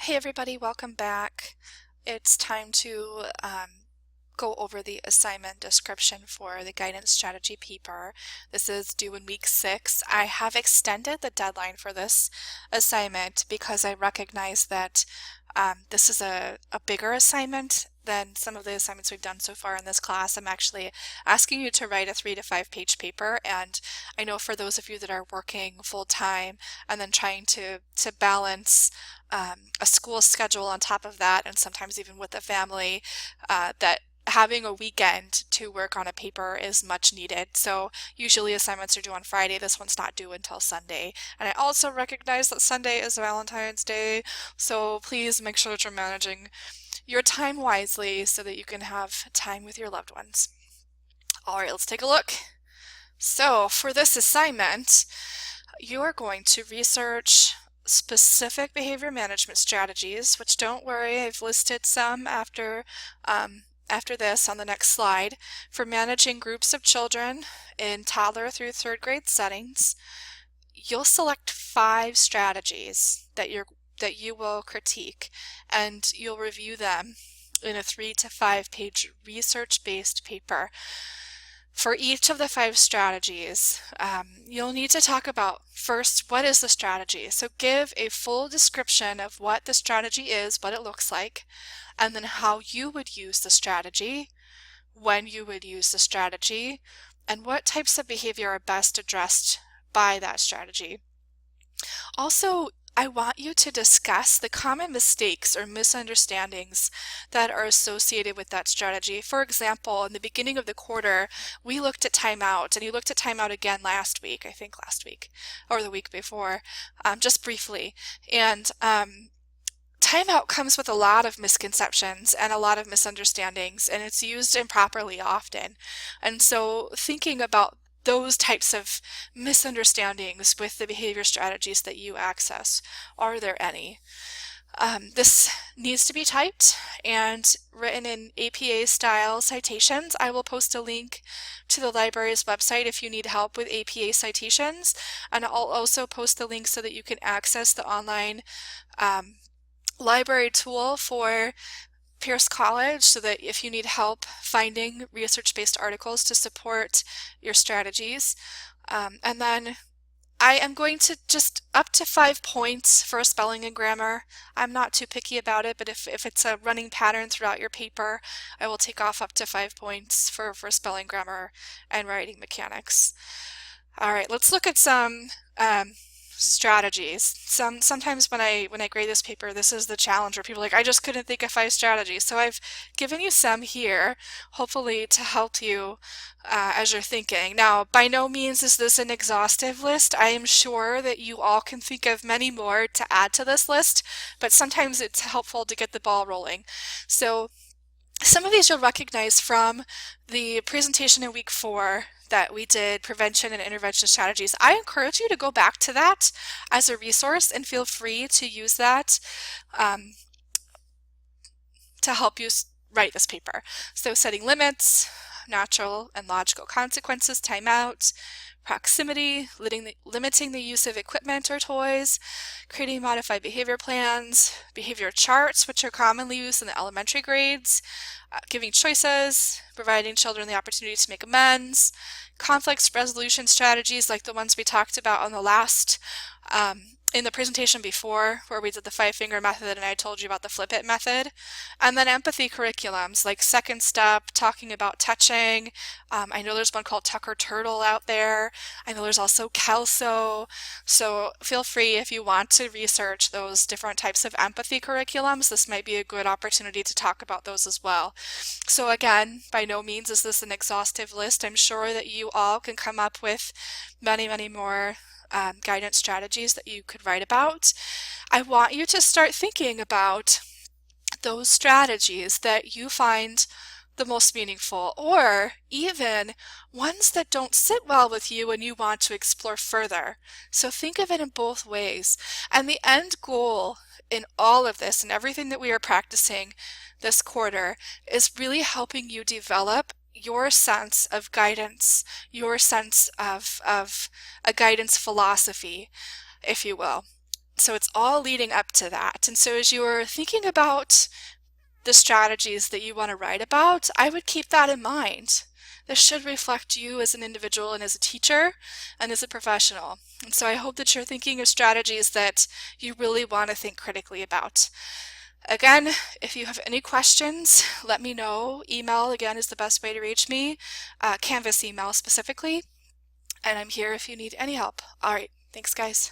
Hey everybody, welcome back. It's time to go over the assignment description for the guidance strategy paper. This is due in week 6. I have extended the deadline for this assignment because I recognize that this is a bigger assignment than some of the assignments we've done so far in this class. I'm actually asking you to write a 3 to 5 page paper, and I know for those of you that are working full-time and then trying to balance a school schedule on top of that, and sometimes even with a family, that having a weekend to work on a paper is much needed. So usually assignments are due on Friday. This one's not due until Sunday. And I also recognize that Sunday is Valentine's Day, so please make sure that you're managing your time wisely so that you can have time with your loved ones. All right, let's take a look. So for this assignment, you are going to research specific behavior management strategies, which don't worry, I've listed some after this on the next slide, for managing groups of children in toddler through 3rd grade settings. You'll select 5 strategies that you will critique, and you'll review them in a 3 to 5 page research-based paper. For each of the 5 strategies, you'll need to talk about first, what is the strategy? So give a full description of what the strategy is, what it looks like, and then how you would use the strategy, when you would use the strategy, and what types of behavior are best addressed by that strategy. Also, I want you to discuss the common mistakes or misunderstandings that are associated with that strategy. For example, in the beginning of the quarter, we looked at timeout, and you looked at timeout again last week, I think last week, or the week before, just briefly. And timeout comes with a lot of misconceptions and a lot of misunderstandings, and it's used improperly often. And so thinking about those types of misunderstandings with the behavior strategies that you access, are there any? This needs to be typed and written in APA style citations. I will post a link to the library's website if you need help with APA citations, and I'll also post the link so that you can access the online library tool for Pierce College, so that if you need help finding research-based articles to support your strategies. And then I am going to just up to 5 points for spelling and grammar. I'm not too picky about it, but if it's a running pattern throughout your paper, I will take off up to 5 points for spelling, grammar, and writing mechanics. All right, let's look at some strategies. Sometimes when I grade this paper, this is the challenge where people are like, I just couldn't think of 5 strategies. So I've given you some here, hopefully to help you as you're thinking. Now, by no means is this an exhaustive list. I am sure that you all can think of many more to add to this list, but sometimes it's helpful to get the ball rolling. So some of these you'll recognize from the presentation in week 4 that we did, prevention and intervention strategies. I encourage you to go back to that as a resource and feel free to use that to help you write this paper. So setting limits, natural and logical consequences, timeout, proximity, limiting the use of equipment or toys, creating modified behavior plans, behavior charts, which are commonly used in the elementary grades, giving choices, providing children the opportunity to make amends, conflict resolution strategies like the ones we talked about on the last in the presentation before, where we did the 5-finger method and I told you about the flip it method, and then empathy curriculums like Second Step, talking about touching. I know there's one called Tucker Turtle out there. I know there's also Kelso. So feel free, if you want to research those different types of empathy curriculums, this might be a good opportunity to talk about those as well. So again, by no means is this an exhaustive list. I'm sure that you all can come up with many, many more guidance strategies that you could write about. I want you to start thinking about those strategies that you find the most meaningful, or even ones that don't sit well with you and you want to explore further. So think of it in both ways. And the end goal in all of this and everything that we are practicing this quarter is really helping you develop your sense of guidance, your sense of a guidance philosophy, if you will. So it's all leading up to that. And so as you're thinking about the strategies that you want to write about, I would keep that in mind. This should reflect you as an individual and as a teacher and as a professional. And so I hope that you're thinking of strategies that you really want to think critically about. Again, if you have any questions, let me know. Email, again, is the best way to reach me, Canvas email specifically. And I'm here if you need any help. All right, thanks guys.